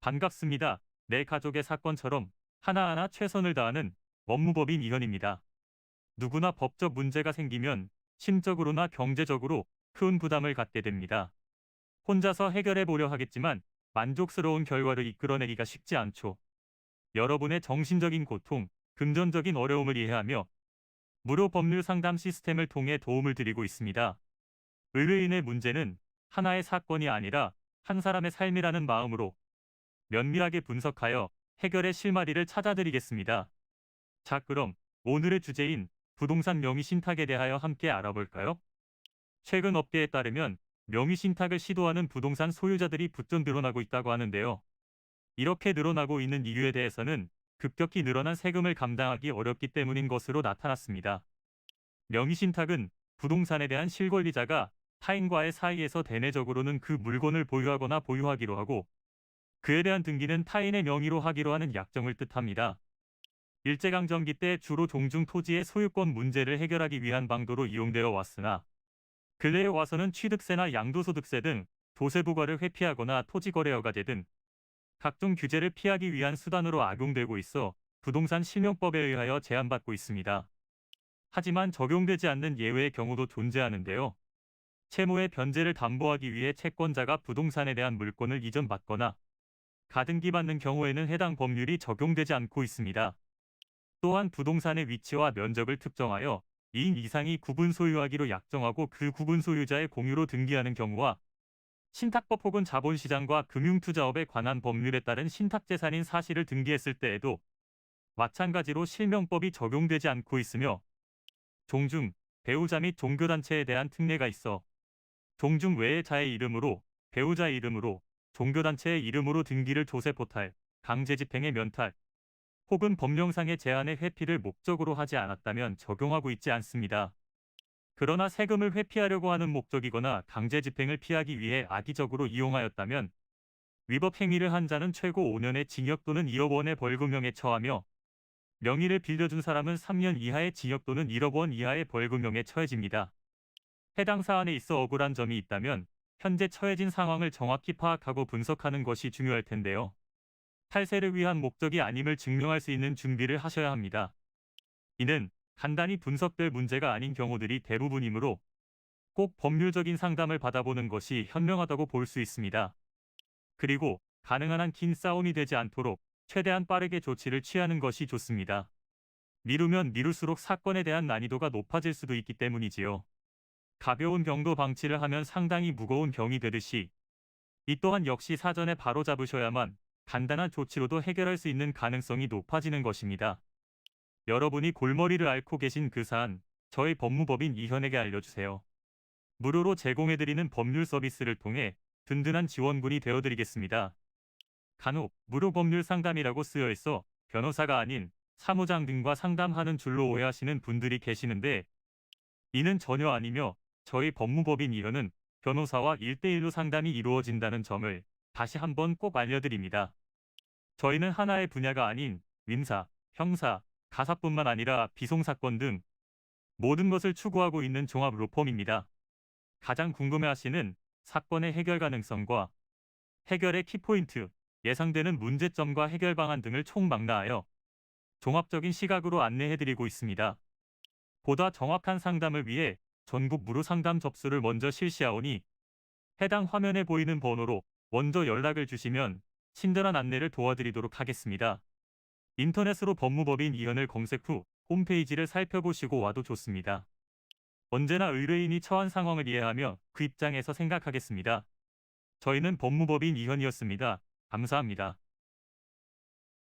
반갑습니다. 내 가족의 사건처럼 하나하나 최선을 다하는 법무법인 이현입니다. 누구나 법적 문제가 생기면 심적으로나 경제적으로 큰 부담을 갖게 됩니다. 혼자서 해결해 보려 하겠지만 만족스러운 결과를 이끌어내기가 쉽지 않죠. 여러분의 정신적인 고통, 금전적인 어려움을 이해하며 무료 법률 상담 시스템을 통해 도움을 드리고 있습니다. 의뢰인의 문제는 하나의 사건이 아니라 한 사람의 삶이라는 마음으로 면밀하게 분석하여 해결의 실마리를 찾아드리겠습니다. 자, 그럼 오늘의 주제인 부동산 명의신탁에 대하여 함께 알아볼까요? 최근 업계에 따르면 명의신탁을 시도하는 부동산 소유자들이 부쩍 늘어나고 있다고 하는데요. 이렇게 늘어나고 있는 이유에 대해서는 급격히 늘어난 세금을 감당하기 어렵기 때문인 것으로 나타났습니다. 명의신탁은 부동산에 대한 실권리자가 타인과의 사이에서 대내적으로는 그 물건을 보유하거나 보유하기로 하고 그에 대한 등기는 타인의 명의로 하기로 하는 약정을 뜻합니다. 일제강점기 때 주로 종중 토지의 소유권 문제를 해결하기 위한 방도로 이용되어 왔으나 근래에 와서는 취득세나 양도소득세 등 도세 부과를 회피하거나 토지거래허가제 등 각종 규제를 피하기 위한 수단으로 악용되고 있어 부동산 실명법에 의하여 제한받고 있습니다. 하지만 적용되지 않는 예외의 경우도 존재하는데요. 채무의 변제를 담보하기 위해 채권자가 부동산에 대한 물권을 이전받거나 가등기받는 경우에는 해당 법률이 적용되지 않고 있습니다. 또한 부동산의 위치와 면적을 특정하여 2인 이상이 구분 소유하기로 약정하고 그 구분 소유자의 공유로 등기하는 경우와 신탁법 혹은 자본시장과 금융투자업에 관한 법률에 따른 신탁재산인 사실을 등기했을 때에도 마찬가지로 실명법이 적용되지 않고 있으며 종중, 배우자 및 종교단체에 대한 특례가 있어 종중 외의 자의 이름으로, 배우자의 이름으로, 종교단체의 이름으로 등기를 조세포탈, 강제집행의 면탈, 혹은 법령상의 제한의 회피를 목적으로 하지 않았다면 적용하고 있지 않습니다. 그러나 세금을 회피하려고 하는 목적이거나 강제집행을 피하기 위해 악의적으로 이용하였다면 위법 행위를 한 자는 최고 5년의 징역 또는 1억 원의 벌금형에 처하며 명의를 빌려준 사람은 3년 이하의 징역 또는 1억 원 이하의 벌금형에 처해집니다. 해당 사안에 있어 억울한 점이 있다면 현재 처해진 상황을 정확히 파악하고 분석하는 것이 중요할 텐데요. 탈세를 위한 목적이 아님을 증명할 수 있는 준비를 하셔야 합니다. 이는 간단히 분석될 문제가 아닌 경우들이 대부분이므로 꼭 법률적인 상담을 받아보는 것이 현명하다고 볼 수 있습니다. 그리고 가능한 한 긴 싸움이 되지 않도록 최대한 빠르게 조치를 취하는 것이 좋습니다. 미루면 미룰수록 사건에 대한 난이도가 높아질 수도 있기 때문이지요. 가벼운 병도 방치를 하면 상당히 무거운 병이 되듯이 이 또한 역시 사전에 바로잡으셔야만 간단한 조치로도 해결할 수 있는 가능성이 높아지는 것입니다. 여러분이 골머리를 앓고 계신 그 사안, 저희 법무법인 이현에게 알려주세요. 무료로 제공해드리는 법률 서비스를 통해 든든한 지원군이 되어드리겠습니다. 간혹 무료 법률 상담이라고 쓰여 있어 변호사가 아닌 사무장 등과 상담하는 줄로 오해하시는 분들이 계시는데 이는 전혀 아니며 저희 법무법인 이현은 변호사와 1대1로 상담이 이루어진다는 점을 다시 한번 꼭 알려드립니다. 저희는 하나의 분야가 아닌 민사, 형사, 가사뿐만 아니라 비송사건 등 모든 것을 추구하고 있는 종합 로펌입니다. 가장 궁금해하시는 사건의 해결 가능성과 해결의 키포인트, 예상되는 문제점과 해결 방안 등을 총망라하여 종합적인 시각으로 안내해드리고 있습니다. 보다 정확한 상담을 위해 전국 무료 상담 접수를 먼저 실시하오니 해당 화면에 보이는 번호로 먼저 연락을 주시면 친절한 안내를 도와드리도록 하겠습니다. 인터넷으로 법무법인 이현을 검색 후 홈페이지를 살펴보시고 와도 좋습니다. 언제나 의뢰인이 처한 상황을 이해하며 그 입장에서 생각하겠습니다. 저희는 법무법인 이현이었습니다. 감사합니다.